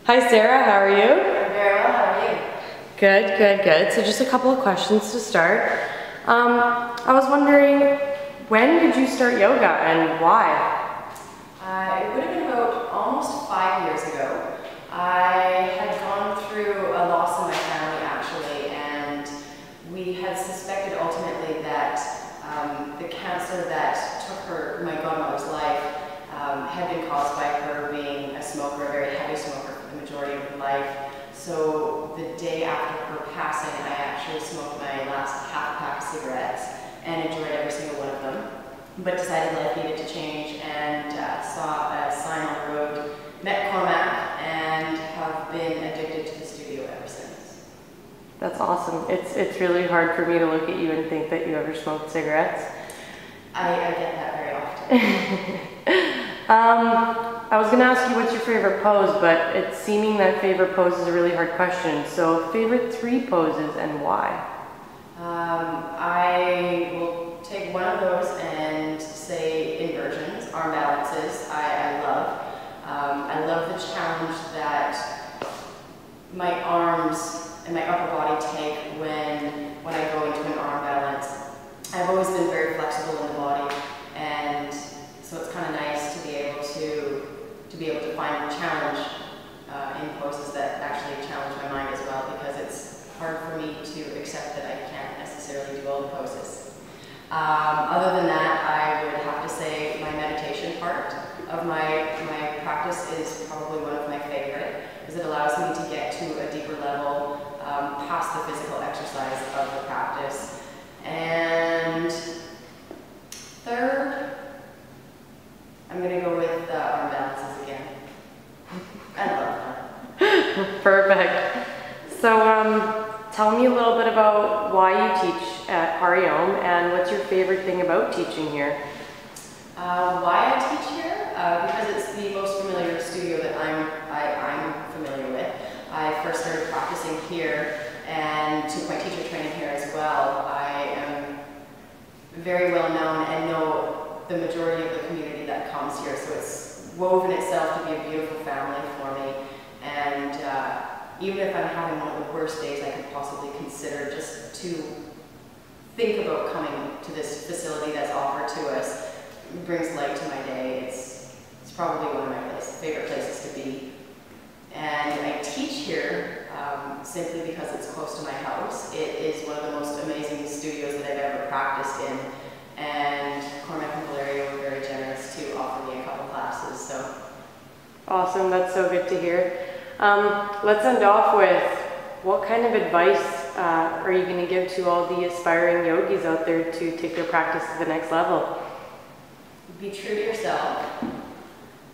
Hi Sarah, how are you? I'm very well, how are you? Good, good, good. So just a couple of questions to start. I was wondering, when did you start yoga and why? It would have been about almost 5 years ago. I had gone through a loss in my family actually, and we had suspected ultimately that the cancer that took my godmother's life had been caused by her being a smoker, a very heavy smoker for the majority of her life. So the day after her passing, I actually smoked my last half pack of cigarettes and enjoyed every single one of them, but decided life needed to change and saw a sign on the road, met Cormac, and have been addicted to the studio ever since. That's awesome. It's really hard for me to look at you and think that you ever smoked cigarettes. I get that very often. I was going to ask you what's your favorite pose, but it's seeming that favorite pose is a really hard question. So favorite 3 poses and why? I will take one of those and say inversions, arm balances, I love. I love the challenge that my arms and my upper body take when I go into an arm balance. I've always been very flexible in the body, and so it's kind of nice to be able to find a challenge in poses that actually challenge my mind as well, because it's hard for me to accept that I can't necessarily do all the poses. Other than that, I would have to say my meditation part of my practice is probably one of my favorite, because it allows me to get to a deeper level past the physical exercise of the practice. And third, I'm going to go with arm balances again. I love them. Perfect. So tell me a little bit about why you teach at Hariom and what's your favorite thing about teaching here? Why I teach here? Because it's the most familiar studio that I'm familiar with. I first started practicing here and took my teacher training here as well. I am very well known and know the majority of the community that comes here, so it's woven itself to be a beautiful family for me. And even if I'm having one of the worst days I could possibly consider, just to think about coming to this facility that's offered to us brings light to my day. It's probably one of my favorite places to be. And I teach here simply because it's close to my house. It is one of the most amazing studios that I've ever practiced in, and Cormac and Valeria were very generous to offer me a couple classes. So awesome, that's so good to hear. Let's end off with, what kind of advice are you going to give to all the aspiring yogis out there to take their practice to the next level? Be true to yourself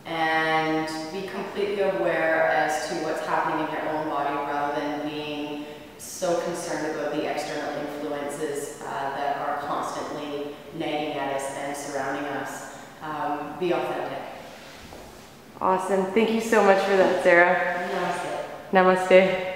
and be completely aware as to what's happening in your own body, rather than being so concerned about the external influences that are constantly nagging at us and surrounding us. Be authentic. Awesome. Thank you so much for that, Sarah. Namaste. Namaste.